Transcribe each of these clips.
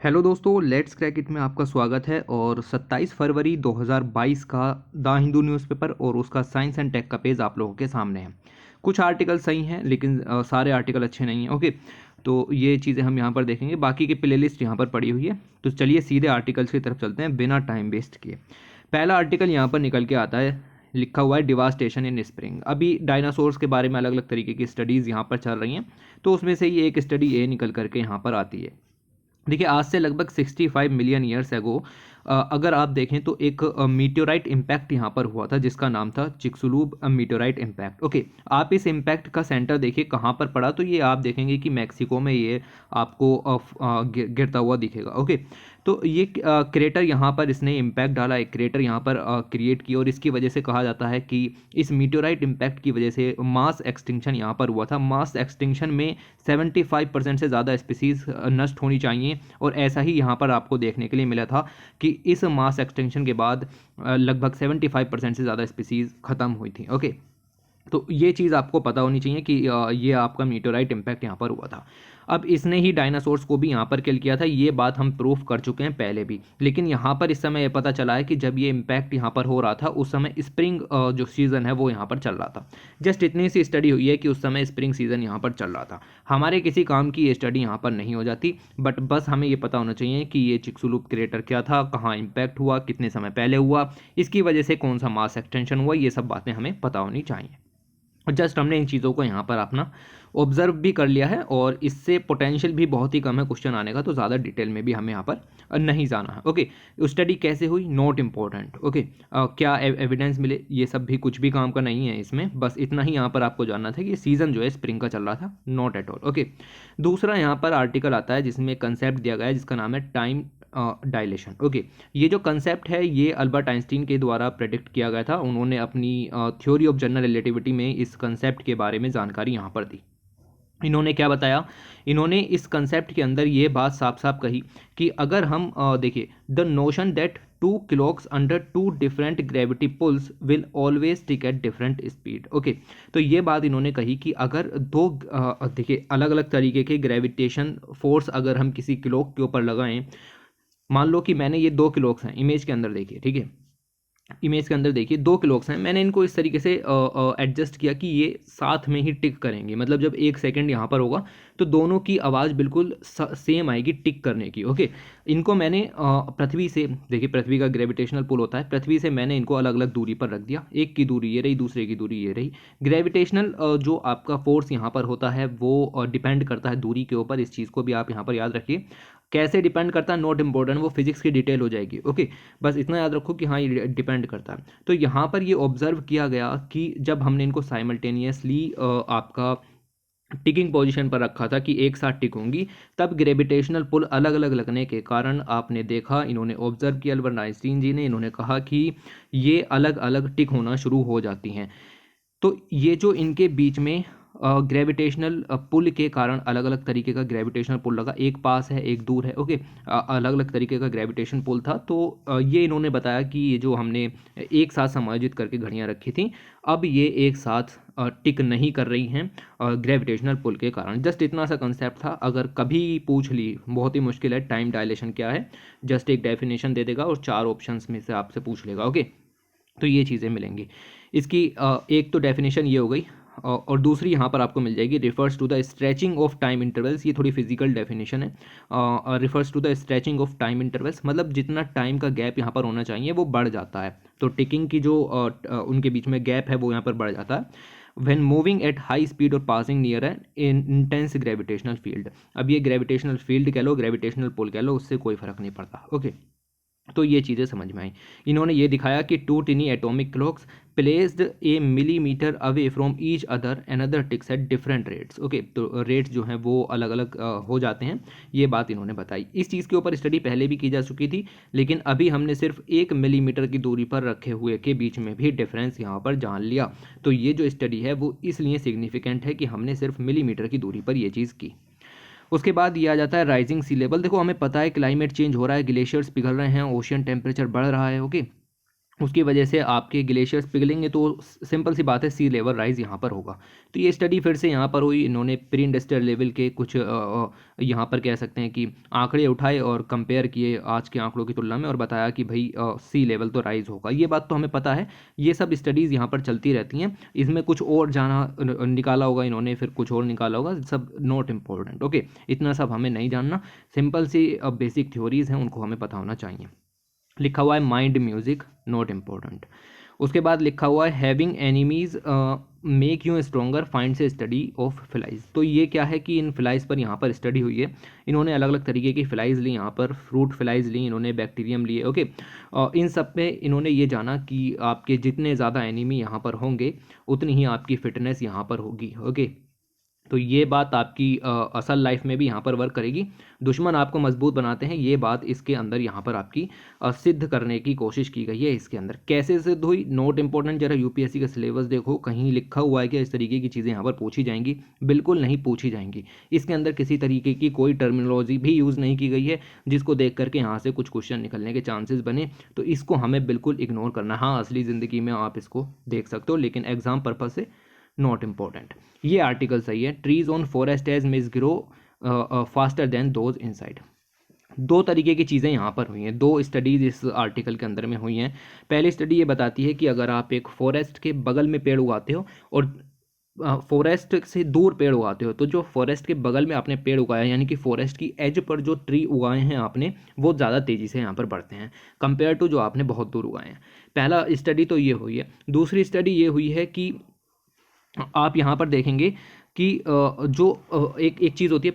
Hello दोस्तों, let's crack it में आपका स्वागत है। और 27 फरवरी 2022 का द हिंदू न्यूज़पेपर और उसका साइंस एंड टेक का पेज आप लोगों के सामने है। कुछ आर्टिकल सही हैं लेकिन सारे आर्टिकल अच्छे नहीं हैं। ओके, तो ये चीज़ें हम यहाँ पर देखेंगे, बाकी की प्लेलिस्ट यहाँ पर पड़ी हुई है। तो चलिए सीधे आर्टिकल्स की तरफ चलते हैं बिना टाइम वेस्ट किए। पहला आर्टिकल यहाँ पर निकल के आता है, लिखा हुआ है डिवास्टेशन इन स्प्रिंग। अभी डायनासोर्स के बारे में अलग अलग तरीके की स्टडीज़ यहाँ पर चल रही हैं, तो उसमें से ही एक स्टडी ए निकल करके यहाँ पर आती है। देखिए, आज से लगभग 65 मिलियन ईयर्स एगो अगर आप देखें तो एक मीटेोराइट इम्पैक्ट यहाँ पर हुआ था जिसका नाम था चिक्सुलूब मीटेोराइट इम्पैक्ट। ओके, आप इस इम्पैक्ट का सेंटर देखिए कहाँ पर पड़ा, तो ये आप देखेंगे कि मैक्सिको में ये आपको गिरता हुआ दिखेगा। ओके, तो ये क्रेटर यहाँ पर इसने इम्पैक्ट डाला, एक क्रेटर यहाँ पर क्रिएट किया और इसकी वजह से कहा जाता है कि इस मीटेोराइट इम्पैक्ट की वजह से मास एक्सटिंक्शन यहाँ पर हुआ था। मास एक्सटिंक्शन में 75% से ज़्यादा स्पीसीज नष्ट होनी चाहिए और ऐसा ही यहाँ पर आपको देखने के लिए मिला था कि इस मास एक्सटेंशन के बाद लगभग 75% से ज़्यादा स्पीसीज ख़त्म हुई थी। ओके, तो ये चीज़ आपको पता होनी चाहिए कि ये आपका मीटेोराइट इम्पैक्ट यहाँ पर हुआ था। अब इसने ही डायनासोर्स को भी यहाँ पर किल किया था, ये बात हम प्रूफ कर चुके हैं पहले भी। लेकिन यहाँ पर इस समय ये पता चला है कि जब ये इम्पैक्ट यहाँ पर हो रहा था उस समय स्प्रिंग जो सीज़न है वो यहाँ पर चल रहा था। जस्ट इतनी सी स्टडी हुई है कि उस समय स्प्रिंग सीज़न यहाँ पर चल रहा था। हमारे किसी काम की ये स्टडी यहाँ पर नहीं हो जाती, बट बस हमें ये पता होना चाहिए कि ये चिक्सुलूप क्रेटर क्या था, कहाँ इम्पैक्ट हुआ, कितने समय पहले हुआ, इसकी वजह से कौन सा मास एक्सटेंशन हुआ, ये सब बातें हमें पता होनी चाहिए। जस्ट हमने इन चीज़ों को यहाँ पर अपना ऑब्जर्व भी कर लिया है और इससे पोटेंशियल भी बहुत ही कम है क्वेश्चन आने का, तो ज़्यादा डिटेल में भी हमें यहाँ पर नहीं जाना है। ओके, स्टडी कैसे हुई, नॉट इम्पॉर्टेंट। ओके, क्या एविडेंस मिले, ये सब भी कुछ भी काम का नहीं है इसमें, बस इतना ही यहाँ पर आपको जानना था कि सीज़न जो है स्प्रिंग का चल रहा था, नॉट एट ऑल। ओके, दूसरा यहाँ पर आर्टिकल आता है जिसमें कंसेप्ट दिया गया है जिसका नाम है टाइम डायलेशन। ओके, ये जो कंसेप्ट है ये अल्बर्ट आइंस्टीन के द्वारा प्रेडिक्ट किया गया था। उन्होंने अपनी थ्योरी ऑफ जनरल रिलेटिविटी में इस कंसेप्ट के बारे में जानकारी यहाँ पर दी। इन्होंने क्या बताया, इन्होंने इस कंसेप्ट के अंदर ये बात साफ साफ कही कि अगर हम देखिए, the notion that two clocks under two different gravity pulls will always tick at different speed. Okay, तो ये बात इन्होंने कही कि अगर दो देखिए अलग अलग तरीके के ग्रेविटेशन फोर्स अगर हम किसी क्लॉक के ऊपर लगाएं, मान लो कि मैंने ये 2 क्लॉक्स हैं, इमेज के अंदर देखिए, ठीक है, इमेज के अंदर देखिए 2 क्लॉक्स हैं, मैंने इनको इस तरीके से एडजस्ट किया कि ये साथ में ही टिक करेंगे। मतलब जब 1 सेकंड यहाँ पर होगा तो दोनों की आवाज़ बिल्कुल सेम आएगी टिक करने की। ओके, इनको मैंने पृथ्वी से, देखिए पृथ्वी का ग्रेविटेशनल पुल होता है, पृथ्वी से मैंने इनको अलग अलग दूरी पर रख दिया। एक की दूरी ये रही, दूसरे की दूरी ये रही। ग्रेविटेशनल जो आपका फोर्स यहाँ पर होता है वो डिपेंड करता है दूरी के ऊपर। इस चीज़ को भी आप यहाँ पर याद रखिए। कैसे डिपेंड करता है नॉट इम्पोर्टेंट, वो फिजिक्स की डिटेल हो जाएगी। ओके, बस इतना याद रखो कि हाँ ये डिपेंड करता है। तो यहाँ पर ये ऑब्जर्व किया गया कि जब हमने इनको साइमल्टेनियसली आपका टिकिंग पोजीशन पर रखा था कि एक साथ टिक होंगी, तब ग्रेविटेशनल पुल अलग अलग लगने के कारण आपने देखा, इन्होंने ऑब्जर्व किया अल्बर्ट आइंस्टीन जी ने, इन्होंने कहा कि ये अलग अलग टिक होना शुरू हो जाती हैं। तो ये जो इनके बीच में ग्रेविटेशनल पुल के कारण अलग अलग तरीके का ग्रेविटेशनल पुल लगा, एक पास है एक दूर है। ओके, अलग अलग तरीके का ग्रेविटेशन पुल था। तो ये इन्होंने बताया कि ये जो हमने एक साथ समायोजित करके घड़ियां रखी थी, अब ये एक साथ टिक नहीं कर रही हैं ग्रेविटेशनल पुल के कारण। जस्ट इतना सा कंसेप्ट था। अगर कभी पूछ ली, बहुत ही मुश्किल है, टाइम डायलेशन क्या है, जस्ट एक डेफिनेशन दे देगा और 4 ऑप्शंस में से आपसे पूछ लेगा। ओके, तो ये चीज़ें मिलेंगी। इसकी एक तो डेफिनेशन ये हो गई और दूसरी यहाँ पर आपको मिल जाएगी, refers to the stretching of time intervals. ये थोड़ी फिजिकल डेफिनेशन है। Refers to the stretching of time intervals, मतलब जितना टाइम का गैप यहाँ पर होना चाहिए वो बढ़ जाता है। तो टिकिंग की जो उनके बीच में गैप है वो यहाँ पर बढ़ जाता है when moving at high speed और passing near an intense gravitational field. अब ये ग्रेविटेशनल फील्ड कह लो, ग्रेविटेशनल पुल कह लो, उससे कोई फर्क नहीं पड़ता। ओके, तो ये चीज़ें समझ में आई। इन्होंने ये दिखाया कि 2 tiny atomic clocks placed a millimetre away from each other another ticks at different rates. Okay, तो रेट्स जो हैं वो अलग अलग हो जाते हैं, ये बात इन्होंने बताई। इस चीज़ के ऊपर स्टडी पहले भी की जा चुकी थी, लेकिन अभी हमने सिर्फ 1 मिलीमीटर की दूरी पर रखे हुए के बीच में भी डिफरेंस यहाँ पर जान लिया। तो ये जो स्टडी है वो इसलिए सिग्निफिकेंट है कि हमने सिर्फ मिलीमीटर की दूरी पर ये चीज़ की। उसके बाद ये आ जाता है राइजिंग सी लेवल। देखो हमें पता है क्लाइमेट चेंज हो रहा है, ग्लेशियर्स पिघल रहे हैं, ओशियन टेम्परेचर बढ़ रहा है। ओके, उसकी वजह से आपके ग्लेशियर्स पिघलेंगे, तो सिंपल सी बात है सी लेवल राइज यहाँ पर होगा। तो ये स्टडी फिर से यहाँ पर हुई, इन्होंने प्री इंडस्ट्रियल लेवल के कुछ यहाँ पर कह सकते हैं कि आंकड़े उठाए और कंपेयर किए आज के आंकड़ों की तुलना में, और बताया कि भाई सी लेवल तो राइज होगा। ये बात तो हमें पता है, ये सब स्टडीज़ यहाँ पर चलती रहती हैं। इसमें कुछ और जाना निकाला होगा इन्होंने, फिर कुछ और निकाला होगा, सब नॉट इम्पोर्टेंट। ओके, इतना सब हमें नहीं जानना, सिंपल सी बेसिक थ्योरीज हैं, उनको हमें पता होना चाहिए। लिखा हुआ है माइंड म्यूजिक, नॉट इम्पोर्टेंट। उसके बाद लिखा हुआ है having enemies make you stronger, find से स्टडी ऑफ फ्लाइज। तो ये क्या है कि इन फ्लाइज पर यहाँ पर स्टडी हुई है, इन्होंने अलग अलग तरीके की फ्लाइज ली, यहाँ पर फ्रूट फ्लाइज ली, इन्होंने बैक्टीरियम लिए। ओके, इन सब पे इन्होंने ये जाना कि आपके जितने ज़्यादा एनिमी यहाँ पर होंगे उतनी ही आपकी फिटनेस यहाँ पर होगी। ओके, तो ये बात आपकी असल लाइफ में भी यहाँ पर वर्क करेगी। दुश्मन आपको मजबूत बनाते हैं, ये बात इसके अंदर यहाँ पर आपकी सिद्ध करने की कोशिश की गई है। इसके अंदर कैसे सिद्ध हुई, नोट इंपॉर्टेंट। जरा यूपीएससी का सिलेबस देखो, कहीं लिखा हुआ है कि इस तरीके की चीज़ें यहाँ पर पूछी जाएंगी, बिल्कुल नहीं पूछी जाएंगी। इसके अंदर किसी तरीके की कोई टर्मिनोलॉजी भी यूज़ नहीं की गई है जिसको देख करके यहाँ से कुछ क्वेश्चन निकलने के चांसेस बने, तो इसको हमें बिल्कुल इग्नोर करना है। हाँ, असली ज़िंदगी में आप इसको देख सकते हो, लेकिन एग्जाम पर्पज से नॉट इम्पॉर्टेंट। ये आर्टिकल सही है, ट्रीज ऑन फॉरेस्ट एज मिस grow faster than those inside. दो तरीके की चीज़ें यहाँ पर हुई हैं, दो स्टडीज़ इस आर्टिकल के अंदर में हुई हैं। पहली स्टडी ये बताती है कि अगर आप एक फॉरेस्ट के बगल में पेड़ उगाते हो और फॉरेस्ट से दूर पेड़ उगाते हो, तो जो फॉरेस्ट के बगल में आपने पेड़ उगाया, यानी कि फॉरेस्ट की एज पर जो ट्री उगाए हैं आपने, वो ज़्यादा तेज़ी से यहाँ पर बढ़ते हैं कंपेयर टू जो आपने बहुत दूर उगाए हैं। पहला स्टडी तो ये हुई है। दूसरी स्टडी ये हुई है कि आप यहाँ पर देखेंगे कि जो एक एक चीज़ होती है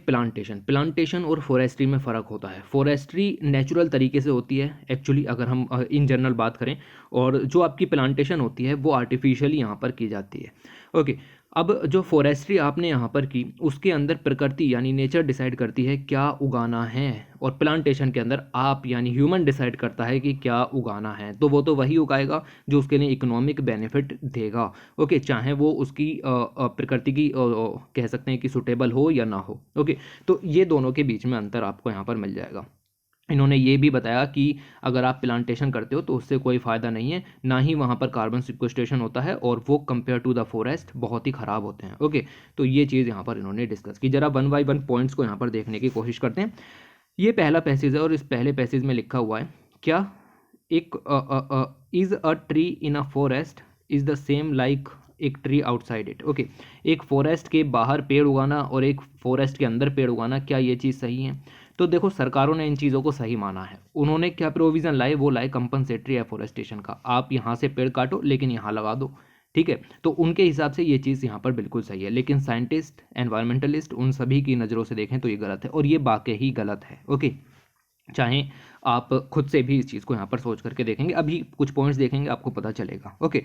प्लांटेशन और फॉरेस्ट्री में फ़र्क होता है। फॉरेस्ट्री नेचुरल तरीके से होती है एक्चुअली, अगर हम इन जनरल बात करें, और जो आपकी प्लांटेशन होती है वो आर्टिफिशियली यहाँ पर की जाती है। ओके, अब जो फॉरेस्ट्री आपने यहाँ पर की, उसके अंदर प्रकृति यानी नेचर डिसाइड करती है क्या उगाना है, और प्लांटेशन के अंदर आप यानी ह्यूमन डिसाइड करता है कि क्या उगाना है। तो वो तो वही उगाएगा जो उसके लिए इकोनॉमिक बेनिफिट देगा। ओके, चाहे वो उसकी प्रकृति की कह सकते हैं कि सुटेबल हो या ना हो। ओके, तो ये दोनों के बीच में अंतर आपको यहाँ पर मिल जाएगा। इन्होंने ये भी बताया कि अगर आप प्लांटेशन करते हो तो उससे कोई फ़ायदा नहीं है, ना ही वहाँ पर कार्बन सिक्वेस्ट्रेशन होता है, और वो कंपेयर टू द फॉरेस्ट बहुत ही ख़राब होते हैं। ओके, तो ये चीज़ यहाँ पर इन्होंने डिस्कस की। जरा वन बाई वन पॉइंट्स को यहाँ पर देखने की कोशिश करते हैं। ये पहला पैसेज है, और इस पहले पैसेज में लिखा हुआ है क्या, एक is a tree in a forest is the same like एक ट्री आउटसाइड इट। ओके, एक फॉरेस्ट के बाहर पेड़ उगाना और एक फॉरेस्ट के अंदर पेड़ उगाना, क्या ये चीज़ सही है? तो देखो, सरकारों ने इन चीज़ों को सही माना है। उन्होंने क्या प्रोविज़न लाए, वो लाए कंपनसेटरी एफोरेस्टेशन का। आप यहाँ से पेड़ काटो लेकिन यहाँ लगा दो, ठीक है। तो उनके हिसाब से ये चीज़ यहाँ पर बिल्कुल सही है, लेकिन साइंटिस्ट, एनवायरमेंटलिस्ट, उन सभी की नज़रों से देखें तो ये गलत है, और ये वाकई ही गलत है। ओके, चाहे आप खुद से भी इस चीज़ को यहाँ पर सोच करके देखेंगे, अभी कुछ पॉइंट्स देखेंगे आपको पता चलेगा। ओके,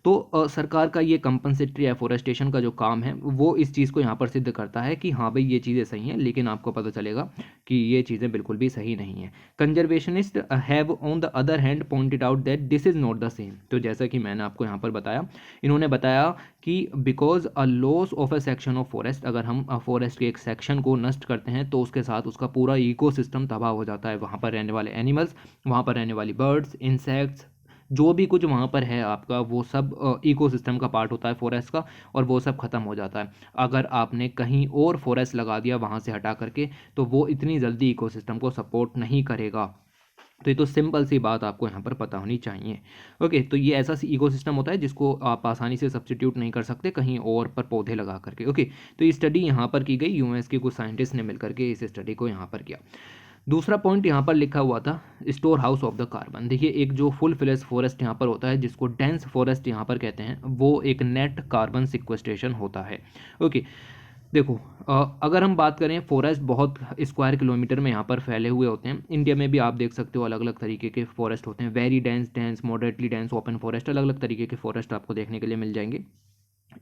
तो सरकार का ये कंपनसेटरी एफोरेस्टेशन का जो काम है वो इस चीज़ को यहाँ पर सिद्ध करता है कि हाँ भाई ये चीज़ें सही हैं, लेकिन आपको पता चलेगा कि ये चीज़ें बिल्कुल भी सही नहीं हैं। Conservationist have on the other hand pointed out that this is not the same. तो जैसा कि मैंने आपको यहाँ पर बताया, इन्होंने बताया कि because a loss of a section of forest, अगर हम फॉरेस्ट के एक सेक्शन को नष्ट करते हैं तो उसके साथ उसका पूरा इकोसिस्टम तबाह हो जाता है। वहाँ पर रहने वाले एनिमल्स, वहाँ पर रहने वाली बर्ड्स, इंसेक्ट्स, जो भी कुछ वहाँ पर है आपका, वो सब इकोसिस्टम का पार्ट होता है फॉरेस्ट का, और वो सब ख़त्म हो जाता है। अगर आपने कहीं और फॉरेस्ट लगा दिया वहाँ से हटा करके, तो वो इतनी जल्दी इकोसिस्टम को सपोर्ट नहीं करेगा। तो ये तो सिंपल सी बात आपको यहाँ पर पता होनी चाहिए। ओके, तो ये ऐसा इकोसिस्टम होता है जिसको आप आसानी से सब्स्टिट्यूट नहीं कर सकते कहीं और पर पौधे लगा करके। ओके, तो ये स्टडी यहाँ पर की गई, यूएस के कुछ साइंटिस्ट ने मिलकर के इस स्टडी को यहाँ पर किया। दूसरा पॉइंट यहाँ पर लिखा हुआ था store house of the carbon. देखिए, एक जो फुल फ्लेज फॉरेस्ट यहाँ पर होता है, जिसको डेंस फॉरेस्ट यहाँ पर कहते हैं, वो एक नेट कार्बन सिक्वेस्ट्रेशन होता है। ओके, देखो, अगर हम बात करें, फॉरेस्ट बहुत स्क्वायर किलोमीटर में यहाँ पर फैले हुए होते हैं। इंडिया में भी आप देख सकते हो अलग अलग तरीके के फॉरेस्ट होते हैं, very dense, moderately dense, open forest, अलग अलग तरीके के फॉरेस्ट आपको देखने के लिए मिल जाएंगे।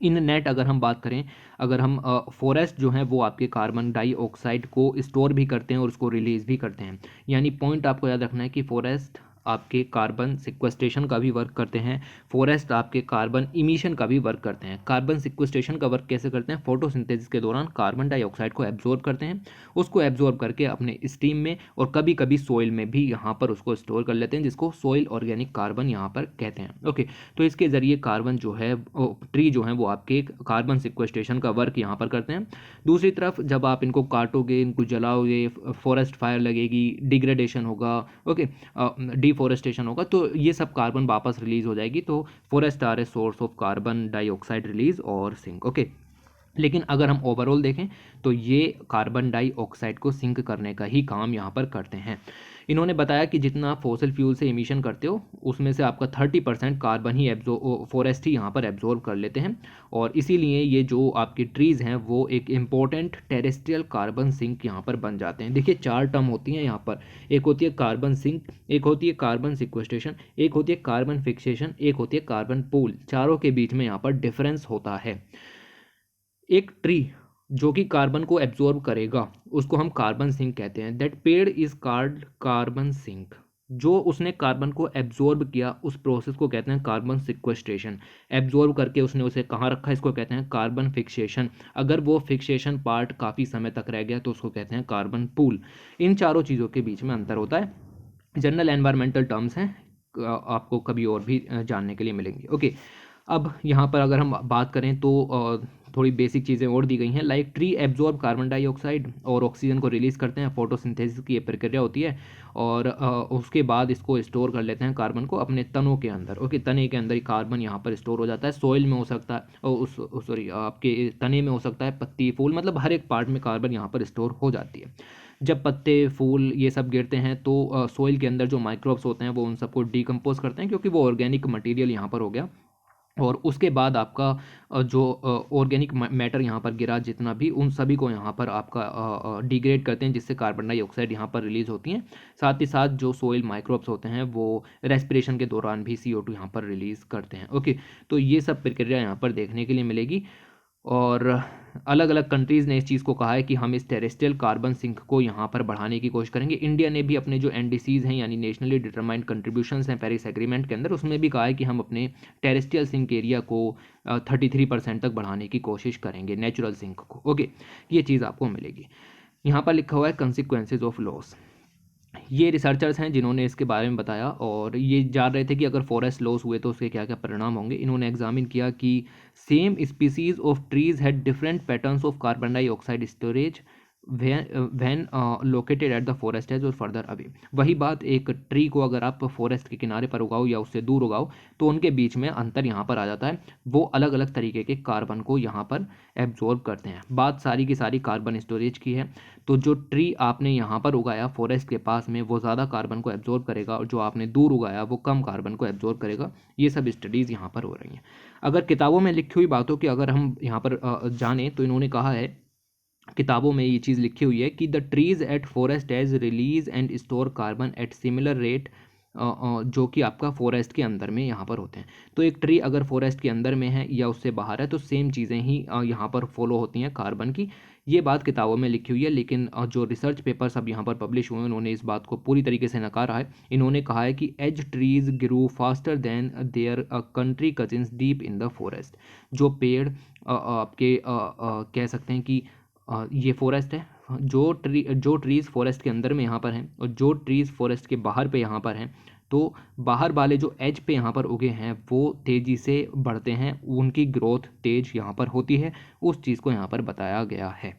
इन नेट अगर हम बात करें, अगर हम फॉरेस्ट जो है वो आपके कार्बन डाइऑक्साइड को स्टोर भी करते हैं और उसको रिलीज़ भी करते हैं। यानी पॉइंट आपको याद रखना है कि फॉरेस्ट आपके कार्बन सिक्वेस्ट्रेशन का भी वर्क करते हैं, फॉरेस्ट आपके कार्बन इमिशन का भी वर्क करते हैं। कार्बन सिक्वेस्ट्रेशन का वर्क कैसे करते हैं? फोटोसिंथेसिस के दौरान कार्बन डाइऑक्साइड को एब्जॉर्ब करते हैं, उसको एब्जॉर्ब करके अपने स्टीम में और कभी कभी सोइल में भी यहाँ पर उसको स्टोर कर लेते हैं, जिसको सोइल ऑर्गेनिक कार्बन यहाँ पर कहते हैं। ओके, तो इसके ज़रिए कार्बन जो है ट्री जो है वो आपके कार्बन सिक्वेस्ट्रेशन का वर्क यहाँ पर करते हैं। दूसरी तरफ जब आप इनको काटोगे, इनको जलाओगे, फॉरेस्ट फायर लगेगी, डिग्रेडेशन होगा, ओके, डिफोरेस्टेशन होगा, तो ये सब कार्बन वापस रिलीज हो जाएगी। तो forest are a source of carbon dioxide release और सिंक। ओके, लेकिन अगर हम ओवरऑल देखें तो ये कार्बन डाइऑक्साइड को सिंक करने का ही काम यहाँ पर करते हैं। इन्होंने बताया कि जितना आप फॉसिल फ्यूल से इमिशन करते हो उसमें से आपका 30% कार्बन ही फॉरेस्ट ही यहाँ पर एब्जॉर्ब कर लेते हैं, और इसीलिए ये जो आपकी ट्रीज़ हैं वो एक इम्पोर्टेंट टेरेस्ट्रियल कार्बन सिंक यहाँ पर बन जाते हैं। देखिए 4 टर्म होती हैं यहाँ पर, एक होती है कार्बन सिंक, एक होती है कार्बन सिक्वेस्ट्रेशन, एक होती है कार्बन फिक्सेशन, एक होती है कार्बन पूल। चारों के बीच में यहाँ पर डिफरेंस होता है। एक ट्री जो कि कार्बन को एब्जॉर्ब करेगा उसको हम कार्बन सिंक कहते हैं। दैट पेड़ इज कॉल्ड कार्बन सिंक। जो उसने कार्बन को एब्जॉर्ब किया उस प्रोसेस को कहते हैं कार्बन सिक्वेस्ट्रेशन। एब्जॉर्ब करके उसने उसे कहाँ रखा, इसको कहते हैं कार्बन फिक्सेशन। अगर वो फिक्सेशन पार्ट काफ़ी समय तक रह गया तो उसको कहते हैं कार्बन पूल। इन चारों चीज़ों के बीच में अंतर होता है। जनरल एनवायरमेंटल टर्म्स हैं, आपको कभी और भी जानने के लिए मिलेंगे। ओके, अब यहाँ पर अगर हम बात करें तो थोड़ी बेसिक चीज़ें और दी गई हैं, like tree absorb carbon dioxide और ऑक्सीजन को रिलीज़ करते हैं। फोटोसिंथेसिस की ये प्रक्रिया होती है, और उसके बाद इसको स्टोर कर लेते हैं कार्बन को अपने तनों के अंदर। ओके, तने के अंदर ही कार्बन यहाँ पर स्टोर हो जाता है। सॉइल में हो सकता है, सॉरी आपके तने में हो सकता है, पत्ती फूल, मतलब हर एक पार्ट में कार्बन यहाँ पर स्टोर हो जाती है। जब पत्ते फूल ये सब गिरते हैं तो सॉइल के अंदर जो माइक्रोब्स होते हैं वो उन सबको डिकम्पोज करते हैं, क्योंकि वो ऑर्गेनिक मटेरियल यहाँ पर हो गया। और उसके बाद आपका जो ऑर्गेनिक मैटर यहाँ पर गिरा जितना भी, उन सभी को यहाँ पर आपका डिग्रेड करते हैं, जिससे कार्बन डाइऑक्साइड यहाँ पर रिलीज होती हैं। साथ ही साथ जो सोइल माइक्रोब्स होते हैं वो रेस्पिरेशन के दौरान भी CO2 यहाँ पर रिलीज़ करते हैं। ओके, तो ये सब प्रक्रिया यहाँ पर देखने के लिए मिलेगी। और अलग अलग कंट्रीज़ ने इस चीज़ को कहा है कि हम इस टेरेस्ट्रियल कार्बन सिंक को यहाँ पर बढ़ाने की कोशिश करेंगे। इंडिया ने भी अपने जो NDCs हैं यानी नेशनली डिटरमाइंड कंट्रीब्यूशंस हैं पेरिस एग्रीमेंट के अंदर, उसमें भी कहा है कि हम अपने टेरेस्ट्रियल सिंक एरिया को 33% तक बढ़ाने की कोशिश करेंगे, नेचुरल सिंक को। ओके, ये चीज़ आपको मिलेगी। यहाँ पर लिखा हुआ है कंसिक्वेंसेज ऑफ लॉस। ये रिसर्चर्स हैं जिन्होंने इसके बारे में बताया, और ये जान रहे थे कि अगर फॉरेस्ट लॉस हुए तो उसके क्या क्या परिणाम होंगे। इन्होंने एग्जामिन किया कि same species of trees had different patterns of carbon dioxide storage when located at the forest edge और फर्दर अवे। वही बात, एक ट्री को अगर आप फॉरेस्ट के किनारे पर उगाओ या उससे दूर उगाओ तो उनके बीच में अंतर यहाँ पर आ जाता है। वो अलग अलग तरीके के कार्बन को यहाँ पर एब्जॉर्ब करते हैं। बात सारी की सारी कार्बन स्टोरेज की है। तो जो ट्री आपने यहाँ पर उगाया फॉरेस्ट के पास में वो ज़्यादा कार्बन को एब्जॉर्ब करेगा, और जो आपने दूर उगाया वो कम कार्बन को एब्जॉर्ब करेगा। ये सब स्टडीज़ यहाँ पर हो रही हैं। अगर किताबों में लिखी हुई बातों की अगर हम यहाँ पर जानें तो इन्होंने कहा है, किताबों में ये चीज़ लिखी हुई है कि the trees at forest edge release and store carbon at similar rate, जो कि आपका फॉरेस्ट के अंदर में यहाँ पर होते हैं। तो एक ट्री अगर फॉरेस्ट के अंदर में है या उससे बाहर है तो सेम चीज़ें ही यहाँ पर फॉलो होती हैं कार्बन की। ये बात किताबों में लिखी हुई है, लेकिन जो रिसर्च पेपर्स अब यहाँ पर पब्लिश हुए हैं उन्होंने इस बात को पूरी तरीके से नकारा है। इन्होंने कहा है कि edge trees grew faster than their country cousins deep in the forest. जो पेड़ आपके कह सकते हैं कि ये फॉरेस्ट है, जो ट्रीज़ फॉरेस्ट के अंदर में यहाँ पर हैं और जो ट्रीज़ फॉरेस्ट के बाहर पे यहाँ पर हैं, तो बाहर वाले जो एज पे यहाँ पर उगे हैं वो तेज़ी से बढ़ते हैं, उनकी ग्रोथ तेज यहाँ पर होती है। उस चीज़ को यहाँ पर बताया गया है।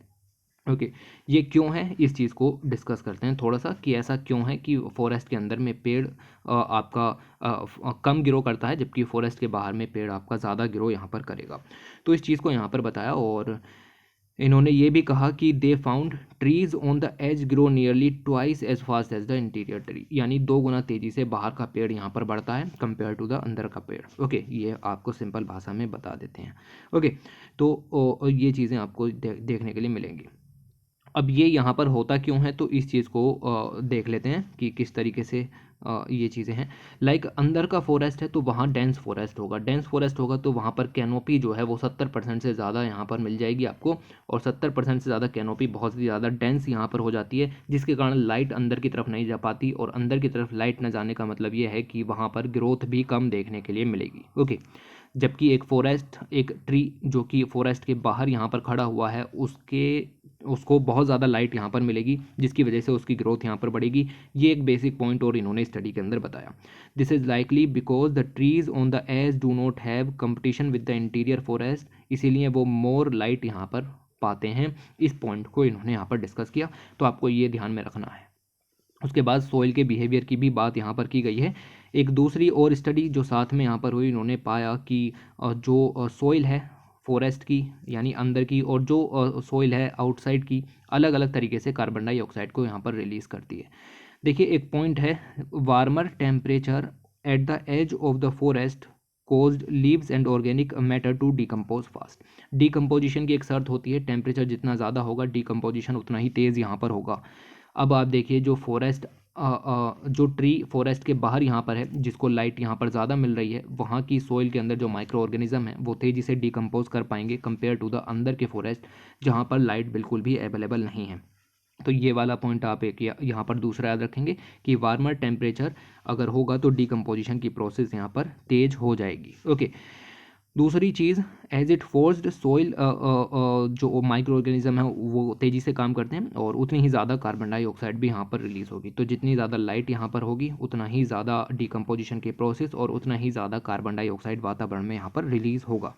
ओके, ये क्यों है इस चीज़ को डिस्कस करते हैं थोड़ा सा, कि ऐसा क्यों है कि फॉरेस्ट के अंदर में पेड़ आपका कम ग्रो करता है, जबकि फॉरेस्ट के बाहर में पेड़ आपका ज़्यादा ग्रो यहाँ पर करेगा। तो इस चीज़ को यहाँ पर बताया, और इन्होंने ये भी कहा कि they found trees on the edge grow nearly twice as fast as the interior tree, यानी 2 गुना तेज़ी से बाहर का पेड़ यहाँ पर बढ़ता है कंपेयर टू द अंदर का पेड़। ओके, ये आपको सिंपल भाषा में बता देते हैं। ओके, तो ये चीज़ें आपको देखने के लिए मिलेंगी। अब ये यहाँ पर होता क्यों है, तो इस चीज़ को देख लेते हैं कि किस तरीके से ये चीज़ें हैं। लाइक अंदर का फॉरेस्ट है तो वहाँ डेंस फॉरेस्ट होगा, डेंस फॉरेस्ट होगा तो वहाँ पर कैनोपी जो है वो 70% से ज़्यादा यहाँ पर मिल जाएगी आपको, और 70% से ज़्यादा कैनोपी बहुत ही ज़्यादा डेंस यहाँ पर हो जाती है, जिसके कारण लाइट अंदर की तरफ नहीं जा पाती, और अंदर की तरफ लाइट न जाने का मतलब ये है कि वहाँ पर ग्रोथ भी कम देखने के लिए मिलेगी। ओके, जबकि एक ट्री जो कि फॉरेस्ट के बाहर यहाँ पर खड़ा हुआ है उसको बहुत ज़्यादा लाइट यहाँ पर मिलेगी, जिसकी वजह से उसकी ग्रोथ यहाँ पर बढ़ेगी। ये एक बेसिक पॉइंट और इन्होंने स्टडी के अंदर बताया। This is likely because the trees on the edge do not have competition with the interior forest, इसीलिए वो मोर लाइट यहाँ पर पाते हैं। इस पॉइंट को इन्होंने यहाँ पर डिस्कस किया, तो आपको ये ध्यान में रखना है। उसके बाद सोइल के बिहेवियर की भी बात यहाँ पर की गई है। एक दूसरी और स्टडी जो साथ में यहाँ पर हुई, इन्होंने पाया कि जो सोइल है फॉरेस्ट की यानी अंदर की, और जो सोइल है आउटसाइड की, अलग अलग तरीके से कार्बन डाइऑक्साइड को यहाँ पर रिलीज़ करती है। देखिए एक पॉइंट है, warmer temperature at the edge of the forest caused leaves and organic matter to decompose fast. Decomposition की एक शर्त होती है, टेम्परेचर जितना ज़्यादा होगा डिकम्पोजिशन उतना ही तेज़ यहाँ पर होगा। अब आप देखिए जो जो ट्री फॉरेस्ट के बाहर यहाँ पर है, जिसको लाइट यहाँ पर ज़्यादा मिल रही है, वहाँ की सोइल के अंदर जो माइक्रो ऑर्गेनिज्म है वो तेज़ी से डिकम्पोज कर पाएंगे कंपेयर टू द अंदर के फॉरेस्ट जहाँ पर लाइट बिल्कुल भी अवेलेबल नहीं है। तो ये वाला पॉइंट आप एक यहाँ पर दूसरा याद रखेंगे कि वार्मर टेम्परेचर अगर होगा तो डिकम्पोजिशन की प्रोसेस यहाँ पर तेज हो जाएगी। ओके, दूसरी चीज़, एज इट फोर्स्ड सोइल जो माइक्रो ऑर्गेनिज्म है वो तेज़ी से काम करते हैं, और उतनी ही ज़्यादा कार्बन डाइऑक्साइड भी यहाँ पर रिलीज़ होगी। तो जितनी ज़्यादा लाइट यहाँ पर होगी उतना ही ज़्यादा डिकम्पोजिशन के प्रोसेस और उतना ही ज़्यादा कार्बन डाइऑक्साइड वातावरण में यहाँ पर रिलीज़ होगा।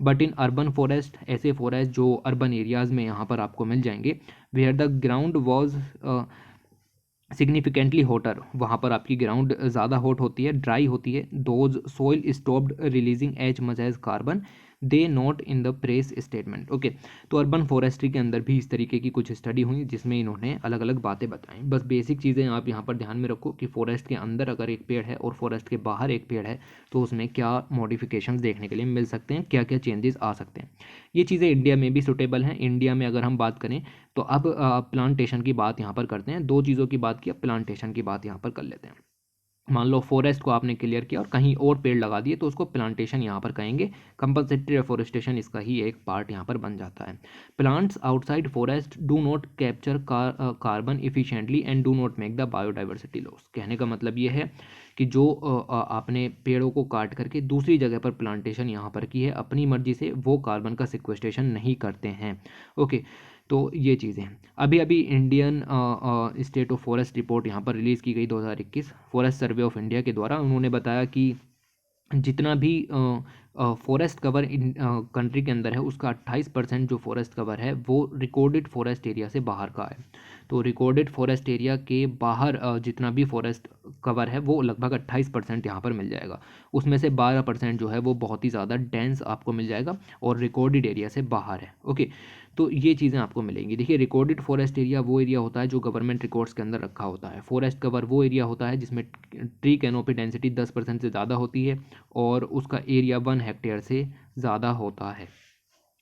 बट इन अर्बन फॉरेस्ट, ऐसे फॉरेस्ट जो अर्बन एरियाज़ में यहाँ पर आपको मिल जाएंगे, where the ground was significantly hotter, वहाँ पर आपकी ग्राउंड ज़्यादा हॉट होती है, ड्राई होती है, those soil stopped releasing as much as carbon they note in the press statement. Okay, तो अर्बन फॉरेस्ट्री के अंदर भी इस तरीके की कुछ स्टडी हुई जिसमें इन्होंने अलग अलग बातें बताई। बस बेसिक चीज़ें आप यहाँ पर ध्यान में रखो कि फॉरेस्ट के अंदर अगर एक पेड़ है और फॉरेस्ट के बाहर एक पेड़ है तो उसमें क्या मॉडिफिकेशंस देखने के लिए मिल सकते हैं, क्या क्या चेंजेस आ सकते हैं। ये चीज़ें इंडिया में भी सूटेबल हैं। इंडिया में अगर हम बात करें तो अब प्लांटेशन की बात यहाँ पर करते हैं। दो चीज़ों की बात की, अब प्लांटेशन की बात यहाँ पर कर लेते हैं। मान लो फॉरेस्ट को आपने क्लियर किया और कहीं और पेड़ लगा दिए तो उसको प्लांटेशन यहाँ पर कहेंगे। कंपनसेटरी रेफोरेस्टेशन इसका ही एक पार्ट यहाँ पर बन जाता है। Plants outside forest do not capture carbon efficiently and do not make the biodiversity loss. कहने का मतलब ये है कि जो आपने पेड़ों को काट करके दूसरी जगह पर प्लांटेशन यहाँ पर की है अपनी मर्जी से, वो कार्बन का सिक्वेस्ट्रेशन नहीं करते हैं। ओके, तो ये चीज़ें हैं। अभी अभी Indian state of forest report यहाँ पर रिलीज़ की गई 2021 फॉरेस्ट सर्वे ऑफ इंडिया के द्वारा। उन्होंने बताया कि जितना भी फॉरेस्ट कवर इन कंट्री के अंदर है उसका 28% जो फॉरेस्ट कवर है वो रिकॉर्डेड फॉरेस्ट एरिया से बाहर का है। तो रिकॉर्डेड फॉरेस्ट एरिया के बाहर जितना भी फॉरेस्ट कवर है वो लगभग 28% यहाँ पर मिल जाएगा। उसमें से 12% जो है वो बहुत ही ज़्यादा डेंस आपको मिल जाएगा और रिकॉर्डेड एरिया से बाहर है। ओके, तो ये चीज़ें आपको मिलेंगी। देखिए रिकॉर्डेड फॉरेस्ट एरिया वो एरिया होता है जो गवर्नमेंट रिकॉर्ड्स के अंदर रखा होता है। फॉरेस्ट कवर वो एरिया होता है जिसमें ट्री कैनोपी डेंसिटी 10% से ज़्यादा होती है और उसका एरिया 1 हेक्टेयर से ज़्यादा होता है।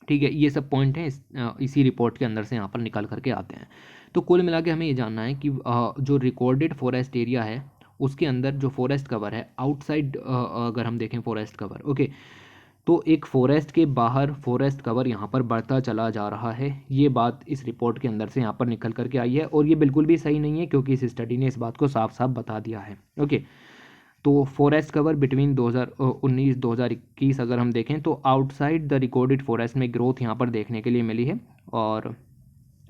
ठीक है, ये सब पॉइंट हैं इसी रिपोर्ट के अंदर से यहाँ पर निकल करके आते हैं। तो कुल मिला के हमें ये जानना है कि जो रिकॉर्डेड फॉरेस्ट एरिया है उसके अंदर जो फॉरेस्ट कवर है आउटसाइड, अगर हम देखें फॉरेस्ट कवर, ओके, तो एक फॉरेस्ट के बाहर फॉरेस्ट कवर यहाँ पर बढ़ता चला जा रहा है। ये बात इस रिपोर्ट के अंदर से यहाँ पर निकल करके आई है और ये बिल्कुल भी सही नहीं है क्योंकि इस स्टडी ने इस बात को साफ साफ बता दिया है। ओके, तो फॉरेस्ट कवर बिटवीन 2019-2021 अगर हम देखें तो आउटसाइड द रिकॉर्डेड फॉरेस्ट में ग्रोथ यहाँ पर देखने के लिए मिली है और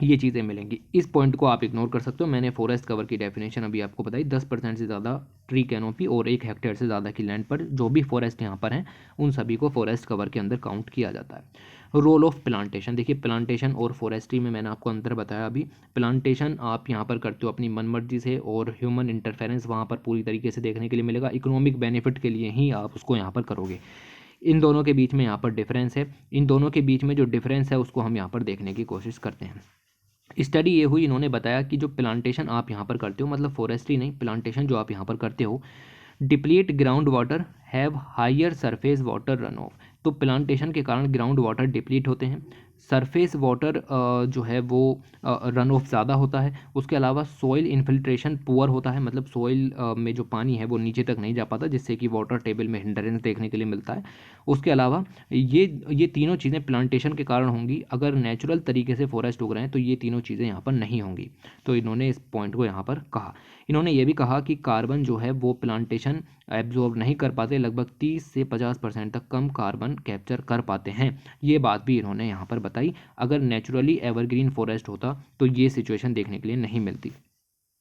ये चीज़ें मिलेंगी। इस पॉइंट को आप इग्नोर कर सकते हो। मैंने फॉरेस्ट कवर की डेफिनेशन अभी आपको बताई, 10% से ज़्यादा ट्री कैनोपी और 1 हेक्टेयर से ज़्यादा की लैंड पर जो भी फॉरेस्ट यहाँ पर हैं उन सभी को फॉरेस्ट कवर के अंदर काउंट किया जाता है। रोल ऑफ प्लांटेशन, देखिए प्लांटेशन और फॉरेस्ट्री में मैंने आपको अंतर बताया अभी। प्लांटेशन आप यहाँ पर करते हो अपनी मनमर्जी से और ह्यूमन इंटरफेरेंस वहाँ पर पूरी तरीके से देखने के लिए मिलेगा। इकोनॉमिक बेनिफिट के लिए ही आप उसको यहाँ पर करोगे। इन दोनों के बीच में यहाँ पर डिफरेंस है। इन दोनों के बीच में जो डिफरेंस है उसको हम यहाँ पर देखने की कोशिश करते हैं। स्टडी ये हुई, इन्होंने बताया कि जो प्लांटेशन आप यहाँ पर करते हो, मतलब फॉरेस्ट्री नहीं, प्लांटेशन जो आप यहाँ पर करते हो, deplete ground water, have higher surface water run off. तो प्लांटेशन के कारण ग्राउंड वाटर डिप्लीट होते हैं, सरफेस वाटर जो है वो रन ऑफ ज़्यादा होता है। उसके अलावा सॉइल इन्फिल्ट्रेशन पुअर होता है, मतलब सॉइल में जो पानी है वो नीचे तक नहीं जा पाता, जिससे कि वाटर टेबल में हिंडरेंस देखने के लिए मिलता है। उसके अलावा ये तीनों चीज़ें प्लांटेशन के कारण होंगी। अगर नेचुरल तरीके से फॉरेस्ट उग रहे हैं तो ये तीनों चीज़ें यहाँ पर नहीं होंगी। तो इन्होंने इस पॉइंट को यहाँ पर कहा। इन्होंने ये भी कहा कि कार्बन जो है वो प्लांटेशन एब्जॉर्ब नहीं कर पाते, लगभग 30 से 50% तक कम कार्बन कैप्चर कर पाते हैं। ये बात भी इन्होंने यहाँ पर बताई। अगर नेचुरली एवरग्रीन फॉरेस्ट होता तो ये सिचुएशन देखने के लिए नहीं मिलती।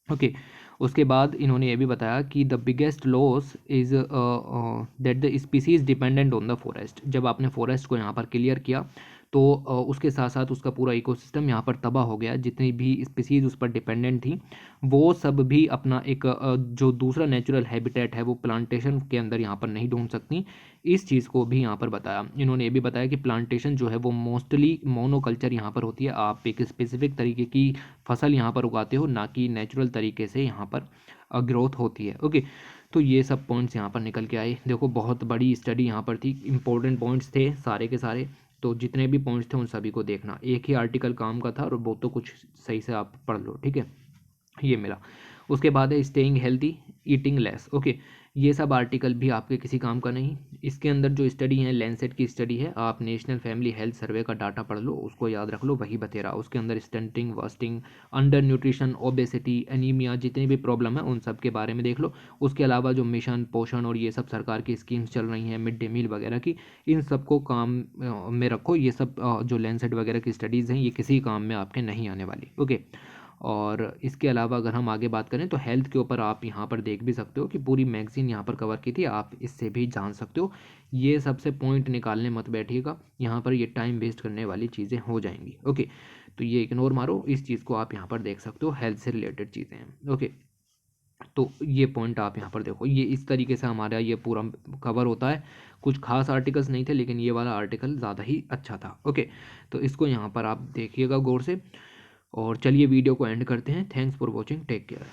ओके, उसके बाद इन्होंने ये भी बताया कि the biggest loss is that the species dependent on the forest. जब आपने फॉरेस्ट को यहाँ पर क्लियर किया तो उसके साथ साथ उसका पूरा इकोसिस्टम यहाँ पर तबाह हो गया। जितनी भी स्पीसीज उस पर डिपेंडेंट थी वो सब भी अपना एक जो दूसरा नेचुरल हैबिटेट है वो प्लांटेशन के अंदर यहाँ पर नहीं ढूंढ सकती। इस चीज़ को भी यहाँ पर बताया। इन्होंने ये भी बताया कि प्लांटेशन जो है वो मोस्टली मोनोकल्चर यहाँ पर होती है। आप एक स्पेसिफिक तरीके की फसल यहाँ पर उगाते हो, ना कि नेचुरल तरीके से यहाँ पर ग्रोथ होती है। ओके, तो ये सब पॉइंट्स यहाँ पर निकल के आए। देखो बहुत बड़ी स्टडी यहाँ पर थी, इंपॉर्टेंट पॉइंट्स थे सारे के सारे। तो जितने भी पॉइंट्स थे उन सभी को देखना। एक ही आर्टिकल काम का था और वो तो कुछ सही से आप पढ़ लो, ठीक है। ये मिला। उसके बाद है staying healthy eating less. Okay, ये सब आर्टिकल भी आपके किसी काम का नहीं। इसके अंदर जो स्टडी है लैंसेट की स्टडी है, आप नेशनल फैमिली हेल्थ सर्वे का डाटा पढ़ लो, उसको याद रख लो, वही बतेरा। उसके अंदर stunting, wasting, under nutrition, obesity, anaemia, जितनी भी प्रॉब्लम है उन सब के बारे में देख लो। उसके अलावा जो मिशन पोषण और ये सब सरकार की स्कीम्स चल रही हैं मिड डे मील वगैरह की, इन सबको काम में रखो। ये सब जो लैंसेट वगैरह की स्टडीज़ हैं ये किसी काम में आपके नहीं आने वाली। ओके, और इसके अलावा अगर हम आगे बात करें तो हेल्थ के ऊपर आप यहाँ पर देख भी सकते हो कि पूरी मैगजीन यहाँ पर कवर की थी, आप इससे भी जान सकते हो। ये सबसे पॉइंट निकालने मत बैठिएगा, यहाँ पर ये टाइम वेस्ट करने वाली चीज़ें हो जाएंगी। ओके, तो ये इग्नोर मारो, इस चीज़ को आप यहाँ पर देख सकते हो, हेल्थ से रिलेटेड चीज़ें हैं। ओके, तो ये पॉइंट आप यहाँ पर देखो, ये इस तरीके से हमारा ये पूरा कवर होता है। कुछ खास आर्टिकल्स नहीं थे लेकिन ये वाला आर्टिकल ज़्यादा ही अच्छा था। ओके, तो इसको यहाँ पर आप देखिएगा गौर से। और चलिए वीडियो को एंड करते हैं। Thanks for watching, take care.